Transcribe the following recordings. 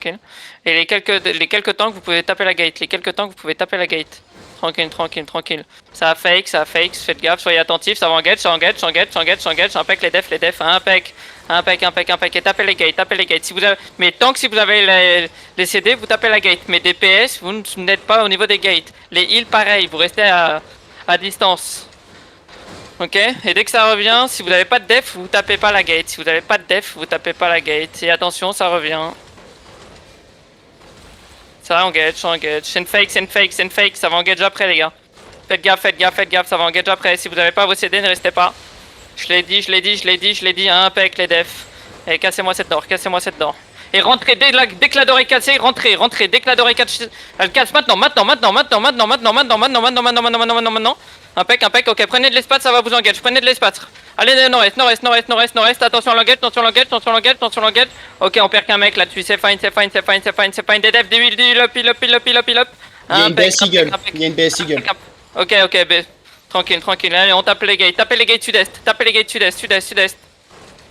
tranquille. Et les quelques temps que vous pouvez taper la gate. Les quelques temps que vous pouvez taper la gate. Tranquille, tranquille, tranquille. Ça a fake, faites gaffe, soyez attentifs, ça va engage, ça engage, ça engage, ça engage, ça engage, impec les defs, impec, et tapez les gates. Si vous avez... Mais tant que si vous avez les CD, vous tapez la gate. Mais DPS, vous n'êtes pas au niveau des gates. Les heals, pareil, vous restez à distance. Ok, et dès que ça revient, si vous n'avez pas de def, vous tapez pas la gate. Si vous n'avez pas de def, vous tapez pas la gate. Et attention, ça revient. Ça engage, c'est une fake, ça va engage après les gars. Faites gaffe, ça va engage après. Si vous n'avez pas vos CD, ne restez pas. Je l'ai dit, impec les defs. Et cassez-moi cette door. Et rentrez, dès que la door est cassée, rentrez, dès que la door est cassée, elle casse maintenant. Impec, ok, prenez de l'espace, ça va vous engage, prenez de l'espace. Allez, nord-est, attention à l'engage. Ok, on perd qu'un mec là-dessus, c'est fine, des devs, des heal up. Il y a une BS Eagle. Ok, tranquille, allez, on tape les gates sud-est.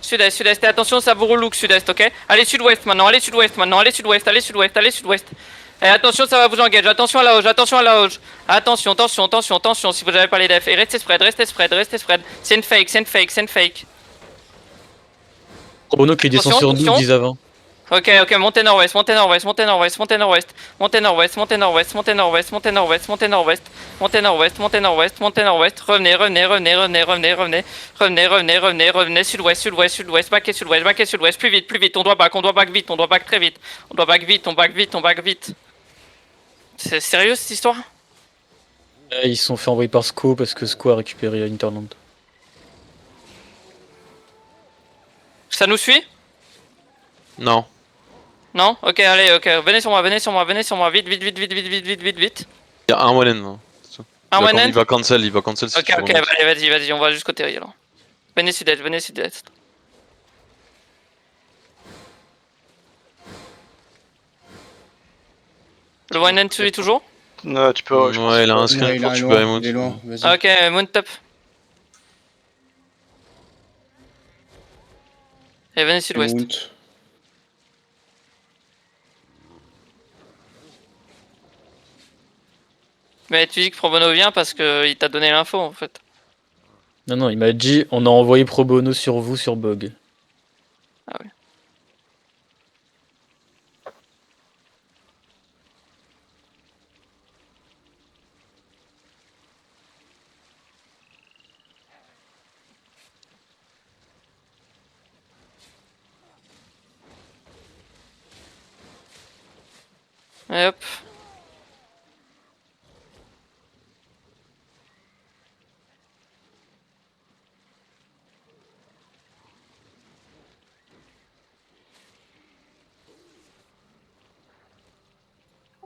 Sud-est, et attention, ça vous relook sud-est, ok? Allez sud-ouest maintenant, allez sud-ouest. Et attention, ça va vous engager, attention à la hoge. Attention, si vous n'avez pas les defs. Et restez spread. C'est une fake. Probono qui descend sur nous 10 avant. Ok, montez nord-ouest. Revenez, sud-ouest, back sud-ouest, plus vite, on doit back très vite. On back vite. C'est sérieux cette histoire? Ils se sont fait envoyer par Sco parce que Sco a récupéré Interland. Ça nous suit? Non. Non? Ok, allez, venez sur moi, vite. Il y a un one end. Un one end? Il va cancel si Ok, tu veux. vas-y, on va jusqu'au terri alors. Venez sud-est. Le one end suit toujours? Non, tu peux. Ouais, il a un screen pour tu peux remote. Il est loin, vas-y. Ok, moon top. Et venez sud-ouest. Mount. Mais tu dis que Probono vient parce qu'il t'a donné l'info en fait. Non, il m'a dit on a envoyé Probono sur vous sur Bog. Ah oui. Et hop.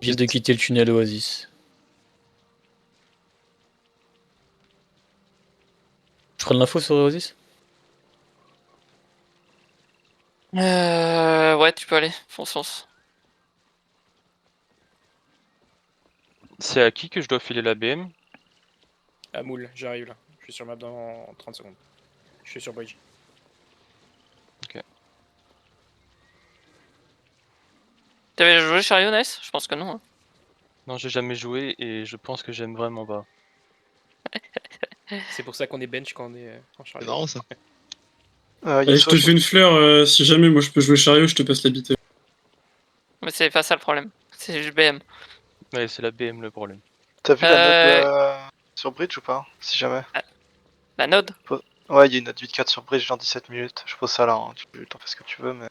Je viens de quitter le tunnel Oasis. Je prends de l'info sur Oasis? Ouais, tu peux aller, fonce. C'est à qui que je dois filer la BM? À Moule, j'arrive là. Je suis sur map dans 30 secondes. Je suis sur bridge. T'avais joué Chariot, Nice? Je pense que non. Hein. Non, j'ai jamais joué et je pense que j'aime vraiment pas. C'est pour ça qu'on est bench quand on est en charge. C'est marrant ça. Allez, je te fais une fleur, si jamais moi je peux jouer chariot, je te passe l'habitude. Mais c'est pas ça le problème. C'est juste BM. Ouais, c'est la BM le problème. T'as vu la note sur Bridge ou pas? Si jamais. La node? Ouais, il y a une note 8-4 sur Bridge dans 17 minutes. Je pose ça là, hein. Tu t'en fais ce que tu veux, mais.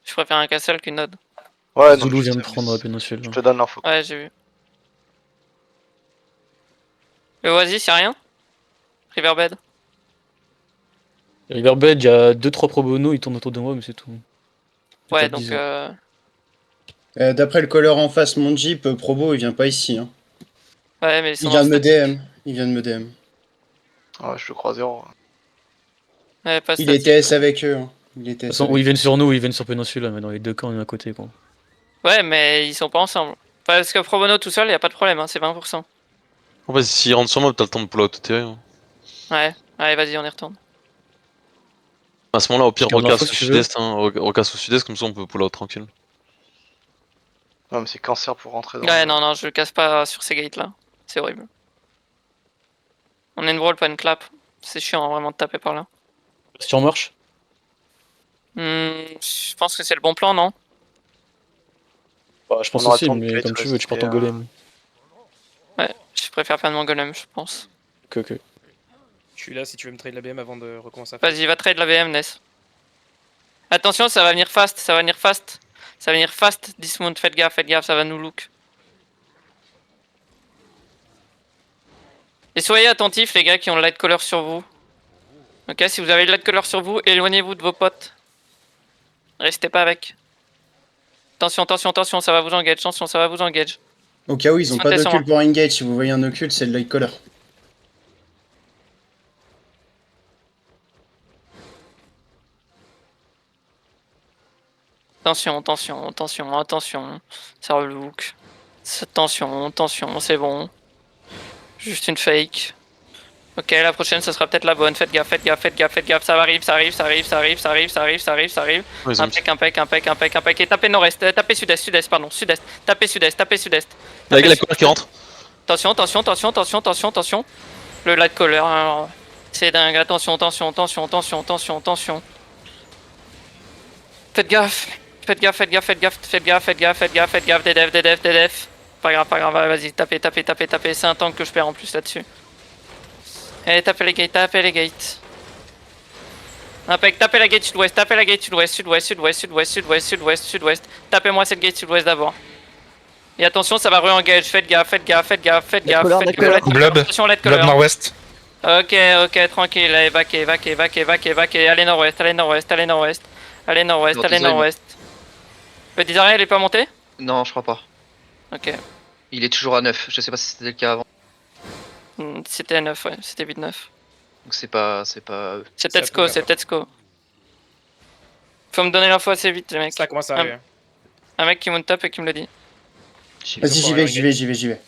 Je préfère un castle qu'une node. Ouais, non. Zulu vient de prendre la péninsule. Je te donne l'info. Ouais, j'ai vu. Le Oasis, y'a rien? Riverbed? Riverbed, il y a 2-3 Probono, ils tournent autour de moi, mais c'est tout. Ouais, Pas donc 10 ans. D'après le caller en face, mon Jeep, Probo, il vient pas ici. Hein. Ouais, mais Il vient de me DM. Ouais, je te crois 0. Ouais, pas Il est TS avec eux. Hein. De toute façon, ou ils viennent sur nous, ou ils viennent sur Péninsula, mais dans les deux camps, on est à côté, quoi. Ouais, mais ils sont pas ensemble. Parce que Probono tout seul, y a pas de problème, hein, c'est 20%. En fait, s'il rentre sur moi, t'as le temps de pull out terri. Hein. Ouais, allez, vas-y, on y retourne. À ce moment-là, au pire, Tu gardes recasse l'info au si tu veux. sud-est, hein. Recasse au sud-est, comme ça on peut pull out tranquille. Non, mais c'est cancer pour rentrer dans. Ouais, non, je le casse pas sur ces gates là. C'est horrible. On a une brawl, pas une clap. C'est chiant vraiment de taper par là. Si on marche. Je pense que c'est le bon plan, non? Bah, je pense On aura aussi, le temps de mais plate comme tu veux, tu rester, portes ton golem. Ouais, je préfère faire de mon golem, je pense. Que. Je suis là si tu veux me trade la BM avant de recommencer à faire. Vas-y, va trade la VM, Ness. Attention, ça va venir fast, ça va venir fast. Ça va venir fast, dismount, faites gaffe, ça va nous look. Et soyez attentifs, les gars qui ont le light color sur vous. Ok, si vous avez le light color sur vous, éloignez-vous de vos potes. Restez pas avec. Attention, ça va vous engage, attention, ça va vous engage. Au cas où ils ont pas Sautez sur d'occulte pour engage, si vous voyez un occulte, c'est le light color. Attention, ça relook. Attention, c'est bon. Juste une fake. Ok, la prochaine, ça sera peut-être la bonne. Faites gaffe, ça arrive. Ouais, ils ont Impec. Et tapez nord-est, tapez sud-est. Tapez sud-est. la colère qui rentre. Attention. Le light color, alors, c'est dingue. Attention. Faites gaffe. Des def. Pas grave, vas-y, tapez. C'est un tank que je perds en plus là-dessus. Allez, tapez les gates. Impec, tapez la gate sud-ouest. Sud-ouest. Tapez-moi cette gate sud-ouest d'abord. Et attention, ça va re-engage. Faites gaffe. Blob. Attention, let Blob color. nord-ouest. Ok, tranquille. Allez, vaquez. Allez nord-ouest. Le Desiree, elle est pas montée? Non, je crois pas. Ok. Il est toujours à 9. Je sais pas si c'était le cas avant. C'était 9, ouais. C'était 8-9. Donc c'est pas. C'est peut-être SCO. Faut me donner l'info assez vite, les mecs. Ça commence à arriver. Un mec qui monte top et qui me le dit. Vas-y, j'y vais.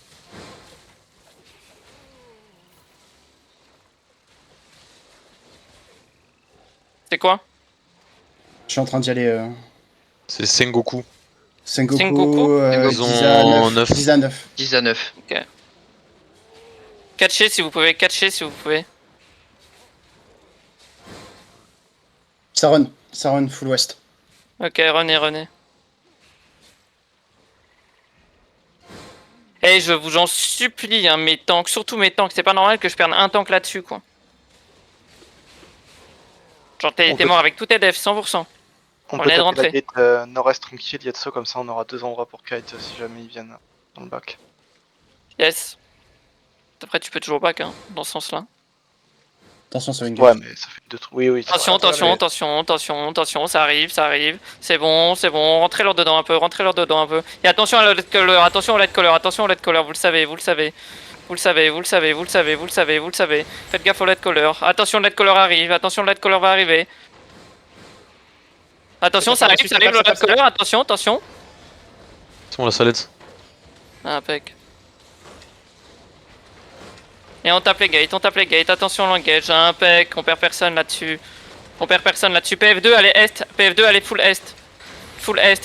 C'est quoi? Je suis en train d'y aller. C'est Sengoku. Sengoku, Ils ont 9. 10 à 9. 10 à 9. Catchez si vous pouvez. Ça run full west. Ok, renez. Eh, je vous en supplie, hein, mes tanks, surtout mes tanks, c'est pas normal que je perde un tank là-dessus, quoi. Genre, t'es mort avec tous tes devs, 100%. On On peut est de taper rentrer. la gate nord-est tranquille, Yetso, comme ça on aura 2 endroits pour kite si jamais ils viennent dans le bac. Yes. Après, tu peux toujours back, hein, dans ce sens-là. Attention, ça va une Ouais, gaffe. mais ça fait 2 trucs. Oui. Attention, ça arrive. C'est bon, rentrez leur dedans un peu. Et attention à let color, attention au let color, vous le savez. Faites gaffe au let color. Attention, le let color arrive, va arriver. Attention, ça arrive, le let color, attention. C'est bon, la salette. Impec. Et on tape les gates, attention l'engage, impec, on perd personne là-dessus. PF2 allez est, allez full est,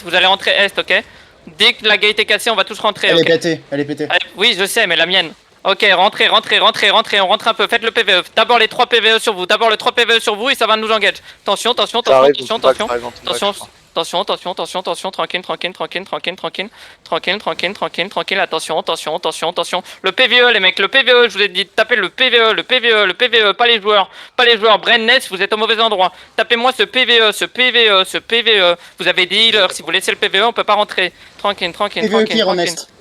vous allez rentrer est, ok? Dès que la gate est cassée, on va tous rentrer, Elle ok? est pétée. Allez, oui, je sais, mais la mienne. Ok, rentrez, on rentre un peu, faites le PVE. D'abord les 3 PVE sur vous, et ça va nous engage. Attention, attention, tranquille. Attention. Le PVE, les mecs, je vous ai dit, tapez le PVE, pas les joueurs. Brenness, vous êtes au mauvais endroit. Tapez-moi ce PVE. Vous avez des healers, si vous laissez le PVE, on peut pas rentrer. Tranquille.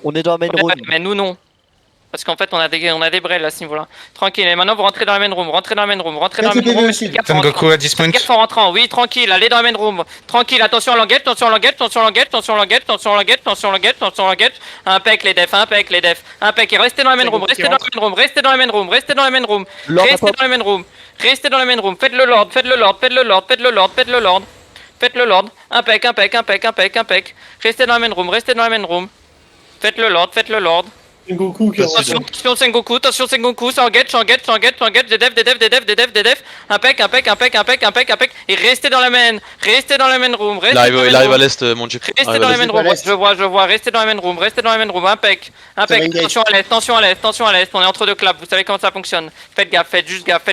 On est dans la main room. Mais nous non. Parce qu'en fait on a des brels à ce niveau là. Tranquille, et maintenant vous rentrez dans la main room. Sengoku à 10 points. Gaffe en rentrant, oui tranquille, allez dans la main room. Tranquille, attention à l'engage. Impec les defs. Impec, et restez dans la main room. Restez dans la main room. Faites le lord. Impec. Restez dans la main room. Faites le lord. Sengoku qui Attention, attention Sengoku, attention Sengoku, ça engage, des def, impec, et restez dans la main room, Il arrive à l'est, mon Jeep. restez dans la main room, je vois, restez dans la main room, impec, attention à l'est, on est entre deux claps, vous savez comment ça fonctionne, faites juste gaffe.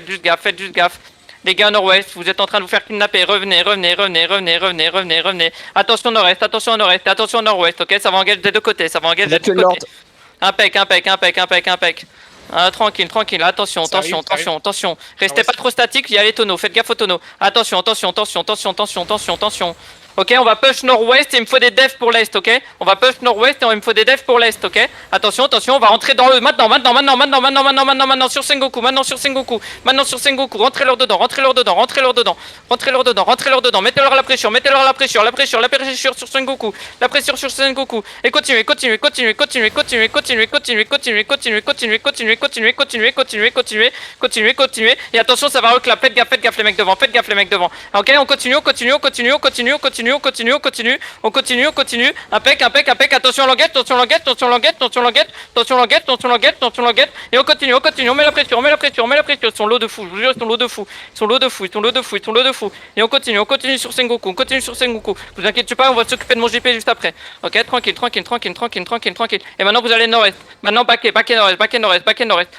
Les gars nord-ouest, vous êtes en train de vous faire kidnapper, revenez. Attention nord-est, attention nord-ouest, ok, ça va engager des deux côtés, Impec. Tranquille, attention. Restez pas trop statique, il y a les tonneaux, faites gaffe aux tonneaux. Attention. Ok, on va push nord-ouest et il me faut des devs pour l'est, ok. On va push nord-ouest et il me faut des devs pour l'est, ok. Attention, on va rentrer dans eux maintenant, sur Sengoku, rentrez leur dedans, mettez-leur la pression sur Sengoku, et continuez, et attention, ça va reclap, faites gaffe les mecs devant, ok, on continue, impec, attention à l'enquête, et on continue, on met la pression, ils sont lots de fous, je vous jure, ils sont lots de fous, et on continue sur Sengoku, vous inquiétez pas, on va s'occuper de mon JP juste après, ok, tranquille, et maintenant vous allez nord-est, maintenant back nord-est,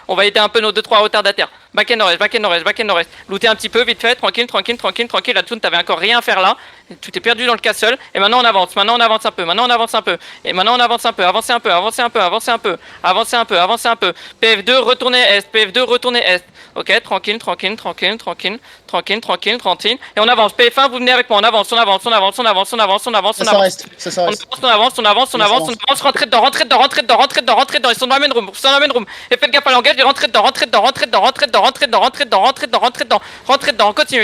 on va aider un peu nos 2-3 retardataires, back nord-est, looter un petit peu, vite fait, tranquille, la Tune, t'avais encore rien à faire là, tu t'es perdu dans le castle, et maintenant on avance un peu, avancez un peu, PF2 retournez est, ok, tranquille, et on avance, PF1 vous venez avec moi, on avance, Ça avance, rentrez dedans, ils sont dans la main room, et faites gaffe à l'engage, et rentrez dedans,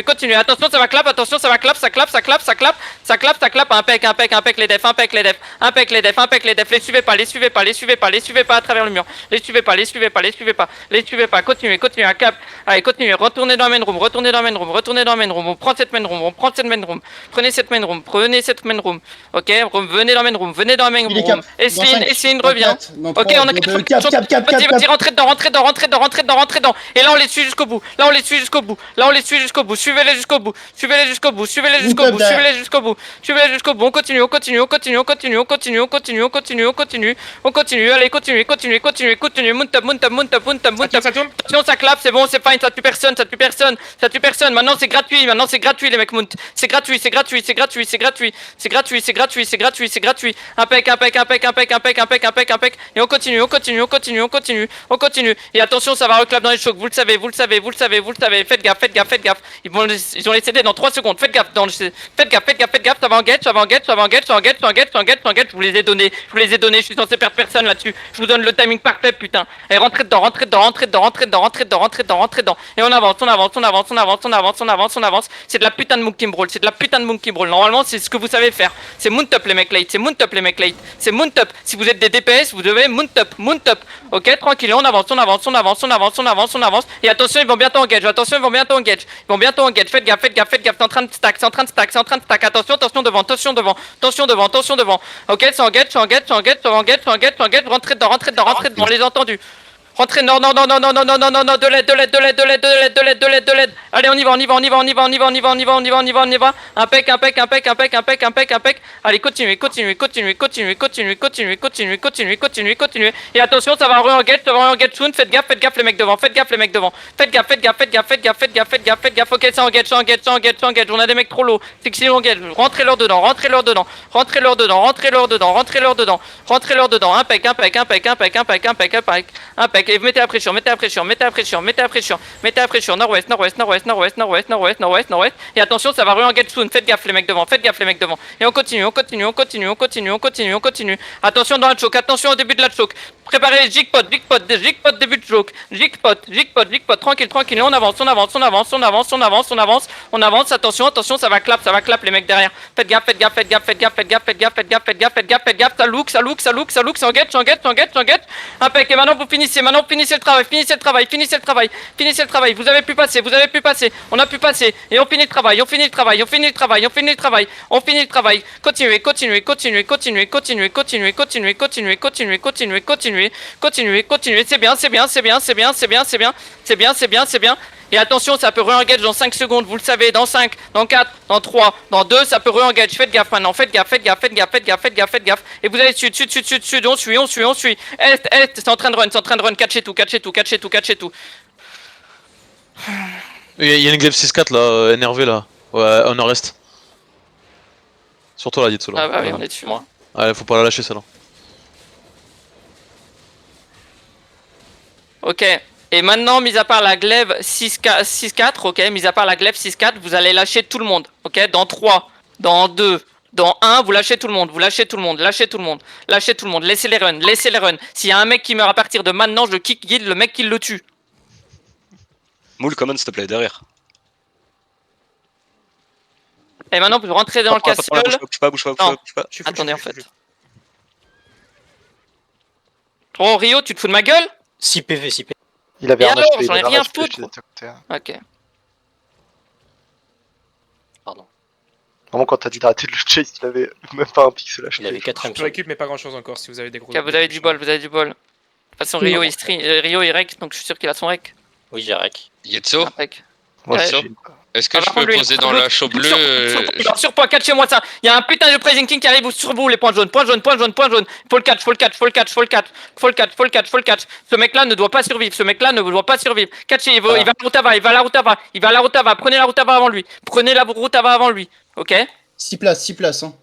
continuez, attention ça va clap, ça clap, impec les defs, les suivez pas à travers le mur, les suivez pas, continuez à cap, allez continuez, retournez dans la main room, on prend cette main room, prenez cette main room, ok, venez dans la main room, Essine revient, ok, on a vas-y, rentrez dedans, et là on les suit jusqu'au bout, suivez-les jusqu'au bout, on continue, allez, continuez, mount up, attention, ça clap, c'est bon, c'est fine, ça tue personne, maintenant c'est gratuit, les mecs, mount, c'est gratuit, impec, et on continue, et attention, ça va reclap dans les chocs, vous le savez, faites gaffe, ils ont les CD dans 3 secondes, faites gaffe, ça va engage, je vous les ai donnés, je suis censé perdre personne là-dessus, je vous donne le timing parfait, putain, et rentrez dedans, et on avance, c'est de la putain de Monkey Brawl, normalement c'est ce que vous savez faire, c'est mount up les mecs late, c'est mount up, si vous êtes des DPS, vous devez mount up, ok, tranquille, on avance, et attention, ils vont bientôt engage, faites gaffe, c'est en train de stack, attention devant, ok, ça engage, rentrez dedans, on les a entendus. Rentrez, non, de l'aide. Allez, on y va. Impec. Allez, continuez. Et attention, ça va re-engage soon. Faites gaffe les mecs devant. Faites gaffe. Ok, ça engage. On a des mecs trop low. C'est que si on engage, rentrez leur dedans. Impec. Et mettez la pression, nord-ouest, et attention, ça va re-engage soon, faites gaffe les mecs devant, et on continue, attention dans la choke, attention au début de la choke, préparez jigpot, début de choke, jigpot, tranquille, et on avance, attention, ça va clap les mecs derrière, faites gaffe, ça look, ça engage, impec, et maintenant vous finissez, maintenant finissez le travail, finissez le travail, finissez le travail, finissez le travail. Vous avez pu passer, vous avez pu passer. On a pu passer et on finit le travail, on finit le travail, on finit le travail, on finit le travail, on finit le travail. Continuez, continuez, continuez, continuez, continuez, continuez, continuez, continuez, continuez, continuez, continuez, continuez, continuez. C'est bien, c'est bien, c'est bien, c'est bien, c'est bien, c'est bien, c'est bien, c'est bien, c'est bien. Et attention, ça peut re-engage dans 5 secondes, vous le savez, dans 5, dans 4, dans 3, dans 2, ça peut re-engage. Faites gaffe maintenant, faites gaffe, faites gaffe, faites gaffe, faites gaffe, faites gaffe, faites gaffe. Et vous allez sud, on suit, on suit, on suit. Est, c'est en train de run, c'est en train de run, catchez tout, catchez tout, catchez tout, catchez tout. Il y a une glaive 6-4 là, énervé là. Ouais, au nord-est. Sur toi là, dites là. Ah bah oui, on est dessus, moi. Ouais, faut pas la lâcher celle-là. Ok. Et maintenant, mis à part la glaive 6-4, ok, mis à part la glaive 6-4, vous allez lâcher tout le monde, ok, dans 3, dans 2, dans 1, vous lâchez tout le monde, vous lâchez tout le monde, lâchez tout le monde, lâchez tout le monde, laissez les runs, laissez les runs. S'il y a un mec qui meurt à partir de maintenant, je kick guide le mec qui le tue. Moule, command, s'il te plaît, derrière. Et maintenant, vous rentrez dans le castle. Bouge pas, bouge pas, bouge pas, Non. bouge pas. Attendez, en fait. Oh, Rio, tu te fous de ma gueule? 6 PV, 6 PV. Il avait Et un alors, HP, il j'en ai avait un rien à HP, foutre. j'étais à côté, hein. Ok. Pardon. Vraiment, quand t'as dit d'arrêter de le chase, il avait même pas un pixel HP. Il avait 4 Je récup, mais pas grand chose encore si vous avez des gros. Ok, vous avez du bol, vous avez du bol. De toute façon, Rio, Rio, il rec, donc je suis sûr qu'il a son rec. Oui, j'ai rec. Yetso, Impec. Moi, Ouais. j'ai- est-ce que Ah, je par peux contre, lui, poser dans la chaux bleue Surpoids, catchez-moi ça. Il y a un putain de Praising King qui arrive sur vous, les points jaunes, point jaune, point jaune, point jaune. Faut le catch, faut le catch, faut le catch, faut le catch, faut le catch, faut le catch, faut le catch. Ce mec-là ne doit pas survivre, ce mec-là ne doit pas survivre. Catchez, il va à la route à va, il va à la route à va, il va à la route à va. Prenez la route à va avant lui, prenez la route à va avant lui, ok? 6 places, hein.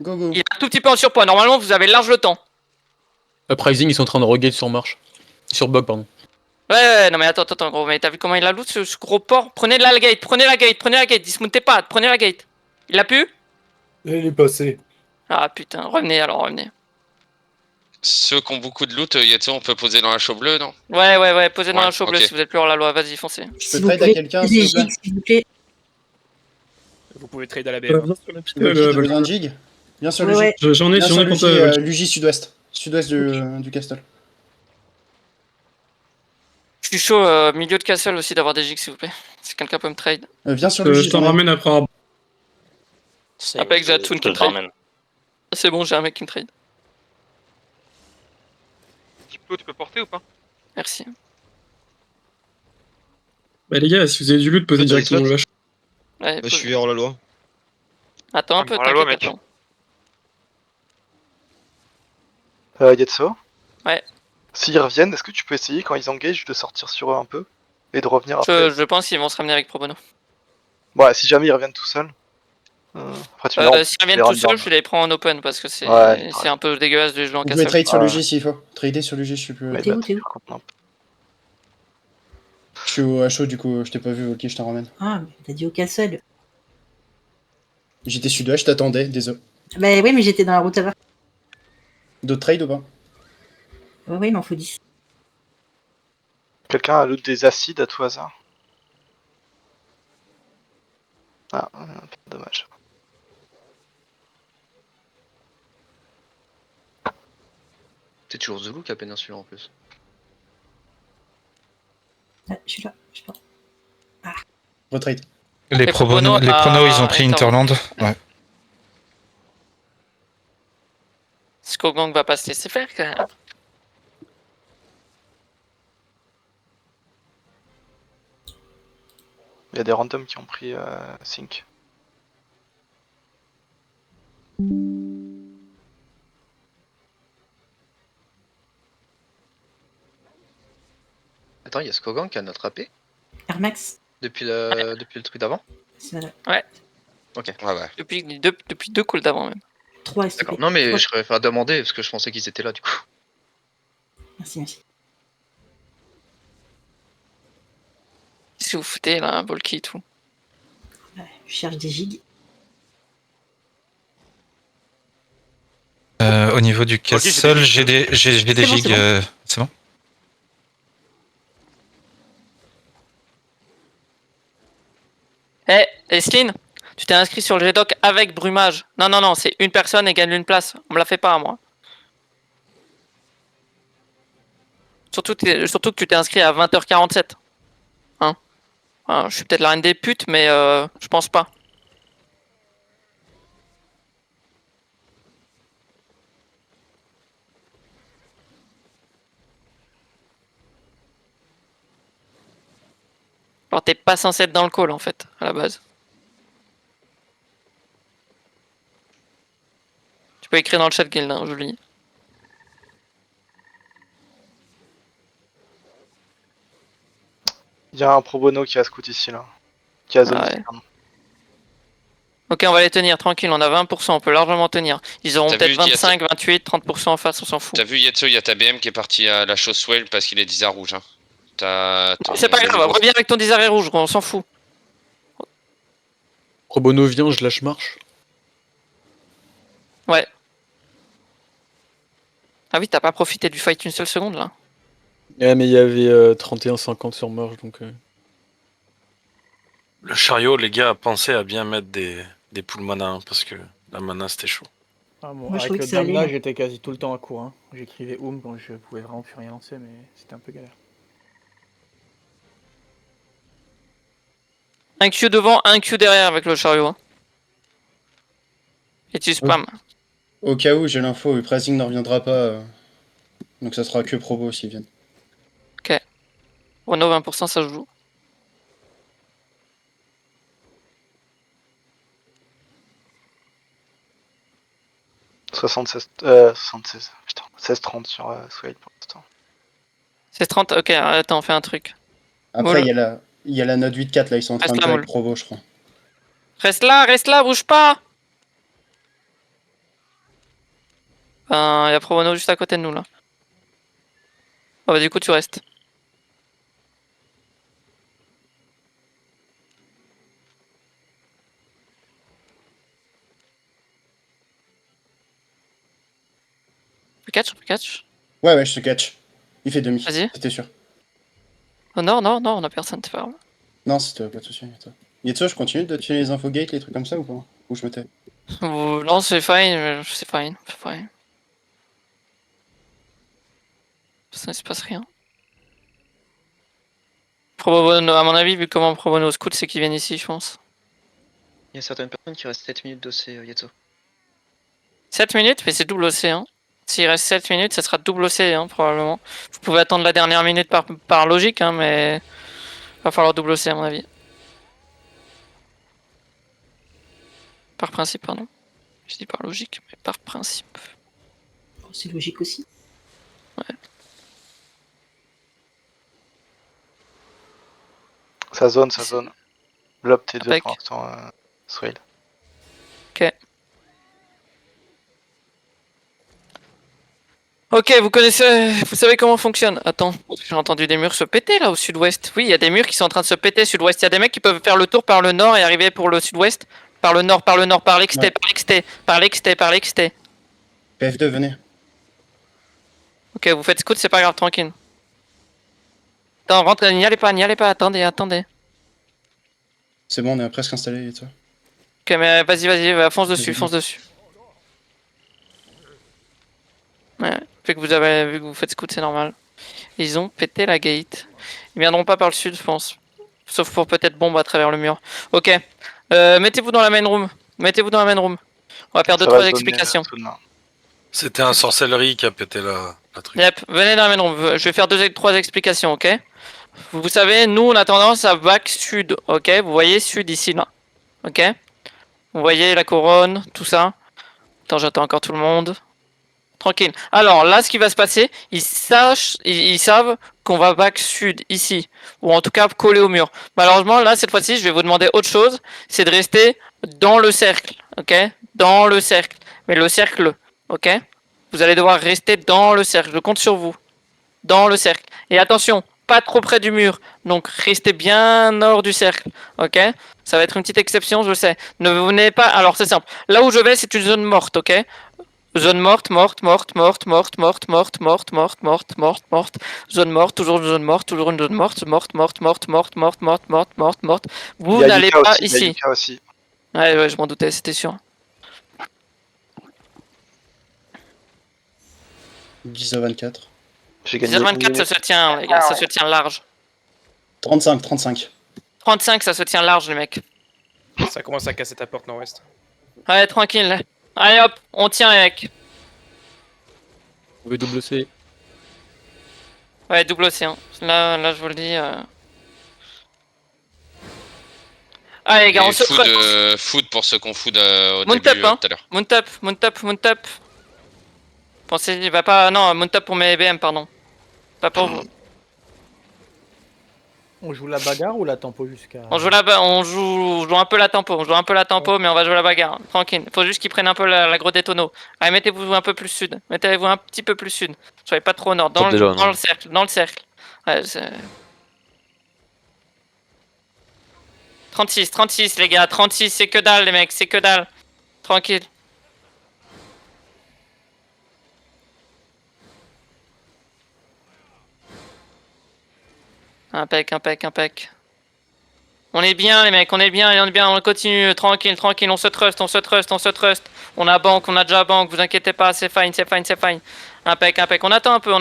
Go, go. Il est un tout petit peu en surpoids, normalement vous avez large le temps. Uprising, ils sont en train de regate sur marche. Sur bug, pardon. Ouais, non mais attends, gros, mais t'as vu comment il a loot ce gros porc? Prenez la gate, prenez la gate, prenez la gate, dismountez pas, prenez la gate. Il l'a pu? Il est passé. Ah putain, revenez alors, revenez. Ceux qui ont beaucoup de loot, Yetso, on peut poser dans la chaux bleue, non? Ouais, posez dans Ouais, la chaux bleue ok. si vous êtes plus hors la loi, vas-y, foncez. Je peux trade à quelqu'un, s'il vous plaît. s'il vous plaît. Vous pouvez trade à la BM. Luigi, t'as besoin de jig? Viens sur Luigi. Ouais. J'en ai, Viens j'en sur ai pour Luigi, toi. Luigi sud-ouest. Sud-ouest du castle. Je suis chaud, milieu de castle aussi d'avoir des gigs s'il vous plaît. Si quelqu'un peut me trade. Viens sur Luigi. Je t'en j'en ai. ramène après avoir. Avec Jatsun qui me trade. C'est bon, j'ai un mec qui me trade. Tu peux porter ou pas? Merci. Bah les gars, si vous avez du loot, posez directement le vache. Ouais, Je pose- suis hors la loi. Attends un peu, hors la loi, t'inquiète, mec. attends. Yetso? Ouais. S'ils reviennent, est-ce que tu peux essayer quand ils engagent de sortir sur eux un peu et de revenir après? Je pense qu'ils vont se ramener avec Pro Bono. Ouais, si jamais ils reviennent tout seuls. Après, tu verras, S'ils reviennent tout seuls, je les prends en open parce que c'est Ouais. c'est un peu dégueulasse de jouer en Vous pouvez castle. trade sur Luigi s'il faut. Trader sur Luigi, je suis plus. Ouais, T'es où, bah, t'es où? Je suis au HO du coup, je t'ai pas vu, ok, je t'en ramène. Ah, mais t'as dit au castle. J'étais sud-ouest, je t'attendais, désolé. Bah oui, mais j'étais dans la route à va. D'autres trades ou pas? Ouais, il m'en faut 10. Quelqu'un a loot des acides à tout hasard? Ah, dommage. C'est toujours Zulu qui a péninsule en plus. Ah, je suis là, Retrade. Les pronos, ils ont pris Hinterland. Ouais. Skogang va pas se laisser faire quand même. Il y a des randoms qui ont pris Sync. Attends, il y a Skogang qui a notre AP Air Max. depuis le truc d'avant? C'est là. Ouais. Ok. Ouais, ouais. Depuis deux calls d'avant même. 3 STP. D'accord. Non mais Trois. je préfère demander parce que je pensais qu'ils étaient là du coup. Merci. Qu'est-ce que vous foutez là, Volky et tout? Ouais, je cherche des gigs. Au niveau du castle, j'ai des gigs. C'est bon? Eh, Esline, tu t'es inscrit sur le G-Doc avec Brumage. Non, c'est une personne et gagne une place. On me la fait pas, moi. Surtout que tu t'es inscrit à 20h47. Hein? Enfin, je suis peut-être la reine des putes, mais je pense pas. Alors t'es pas censé être dans le call en fait, à la base. Tu peux écrire dans le chat guild, hein, je lis. Il y a un pro bono qui a scout ici là. Qui a zone Ah ici, ouais. pardon. Ok, on va les tenir, tranquille, on a 20%, on peut largement tenir. Ils auront T'as peut-être vu, il y a 25, 28, 30% en face, on s'en fout. T'as vu Yetso, il y a ta BM qui est parti à la chose Swell parce qu'il est 10 à rouge. Hein. C'est pas grave, reviens avec ton 10 arrêts rouge, gros, on s'en fout. Pro bono vient, je lâche marche. Ouais. Ah oui, t'as pas profité du fight une seule seconde là. Ouais, mais il y avait 31-50 sur marche, donc... Le chariot, les gars, pensez à bien mettre des poules mana, hein, parce que la mana c'était chaud. Moi, je avec trouvais le que ça allait, dame là, moi. j'étais quasi tout le temps à court. Hein. J'écrivais quand je pouvais vraiment plus rien lancer, mais c'était un peu galère. Un Q devant, un Q derrière avec le chariot. Hein. Et tu spam. Au cas où, j'ai l'info, le pressing ne reviendra pas. Donc ça sera que Probo s'ils viennent. Ok. Renault 20%, ça se joue. – 76, putain, 16-30 sur Swale pour l'instant. C'est 30, ok, attends, on fait un truc. Après, il Moule. y a la note 8-4 là, ils sont en train Reste de là, jouer avec Moule. Probo, je crois. Reste là, bouge pas. Ben, y a Probono juste à côté de nous là. Oh bah du coup tu restes. On peut catch. Ouais, je te catch. Il fait demi. Vas-y. C'était sûr. Oh non, on a personne, c'est pas grave. Non, c'était pas de soucis. Yetso, je continue de tuer les infogate, les trucs comme ça ou pas? Ou je me tais? Non, c'est fine, c'est fine. Ça ne se passe rien. Probono, à mon avis, vu comment Probono scout, c'est qu'ils viennent ici, je pense. Il y a certaines personnes qui restent 7 minutes d'OC, Yetso. 7 minutes, mais c'est double OC. Hein. S'il reste 7 minutes, ça sera double OC, hein, probablement. Vous pouvez attendre la dernière minute par logique, hein, mais va falloir double OC à mon avis. Par principe, pardon. Je dis par logique, mais par principe. Oh, c'est logique aussi. Ouais. Ça zone. Blob T2 Impec. pour l'instant, Swale. Ok. Ok, vous savez comment fonctionne. Attends, j'ai entendu des murs se péter là au sud-ouest. Oui, il y a des murs qui sont en train de se péter sud-ouest. Il y a des mecs qui peuvent faire le tour par le nord et arriver pour le sud-ouest. Par le nord, par l'exté, Ouais. par l'exté. PF2, venez. Ok, vous faites scout, c'est pas grave, tranquille. Attends, rentre, n'y allez pas, attendez. C'est bon, on est presque installé, Yetso. Ok, mais vas-y, fonce dessus. Ouais, vu que vous faites scout, c'est normal. Ils ont pété la gate. Ils viendront pas par le sud, je pense. Sauf pour peut-être bombe à travers le mur. Ok. Mettez-vous dans la main room. On va faire 2-3 explications. C'était un sorcellerie qui a pété la truc. Yep, venez dans la main room. Je vais faire 2-3 explications, ok? Vous savez, nous on a tendance à back sud, ok? Vous voyez sud ici, là. Ok? Vous voyez la couronne, tout ça. Attends, j'attends encore tout le monde. Tranquille. Alors là, ce qui va se passer, ils savent qu'on va back sud ici, ou en tout cas coller au mur. Malheureusement, là, cette fois-ci, je vais vous demander autre chose, c'est de rester dans le cercle, ok? Dans le cercle. Mais le cercle, ok? Vous allez devoir rester dans le cercle. Je compte sur vous. Dans le cercle. Et attention, pas trop près du mur. Donc restez bien hors du cercle, ok? Ça va être une petite exception, je sais. Ne venez pas. Alors c'est simple. Là où je vais, c'est une zone morte, ok? Zone morte. Zone morte, toujours une zone morte, morte. Vous n'allez pas ici. Ouais, je m'en doutais, c'était sûr. 10 à 24. J'ai gagné. 10h24, ça se tient, les gars, ça se tient large. 35, 35. 35, ça se tient large, les mecs. Ça commence à casser ta porte nord-ouest. Ouais, tranquille. Allez hop, on tient, les mecs. Vous pouvez double C. Ouais, double océan. Là, je vous le dis. Allez, les gars, on se creuse. Food pour ceux qu'on food au Mount début up, hein. tout à l'heure. Mount up. Pensez, il va pas. Non, mount up pour mes BM, pardon. Pas pour vous. On joue la bagarre ou la tempo jusqu'à. On joue un peu la tempo. Mais on va jouer la bagarre. Tranquille. Faut juste qu'ils prennent un peu la gros des tonneaux. Allez, mettez-vous un peu plus sud. Mettez-vous un petit peu plus sud. Soyez pas trop au nord. Dans le cercle. Dans le cercle. Ouais, 36, les gars. 36, c'est que dalle, les mecs. C'est que dalle. Tranquille. Impec. On est bien, les mecs, on est bien, on continue, tranquille, on se trust. On a banque, on a déjà banque, vous inquiétez pas, c'est fine. Impec. On attend un peu.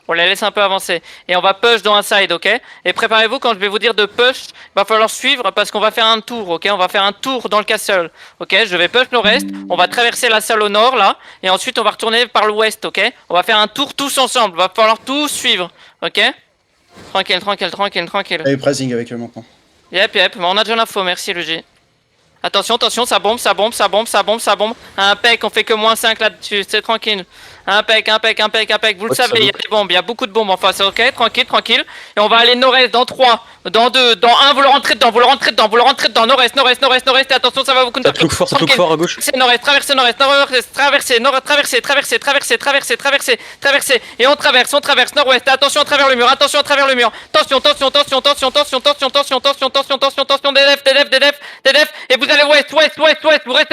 On les laisse un peu avancer. Et on va push dans un side, ok? Et préparez-vous, quand je vais vous dire de push, il va falloir suivre parce qu'on va faire un tour, ok? On va faire un tour dans le castle, ok? Je vais push nord-est, on va traverser la salle au nord, là, et ensuite on va retourner par l'ouest, ok? On va faire un tour tous ensemble, va falloir tous suivre, ok? Tranquille. Allez, pressing avec eux maintenant. Yep, mais on a déjà l'info, merci Luigi. Attention, ça bombe. Impec, on fait que -5 là-dessus, c'est tranquille. Impec, vous le savez, il y a des bombes, il y a beaucoup de bombes en face, ok? Tranquille. Et on va aller nord-est dans 3, dans 2, dans 1, vous le rentrez dedans, nord-est, et attention, ça va vous counter. Ça ploque fort à gauche. Traversez nord-est, traversez, et on traverse, nord-ouest, attention à travers le mur, tension, des def, et vous allez ouest, vous restez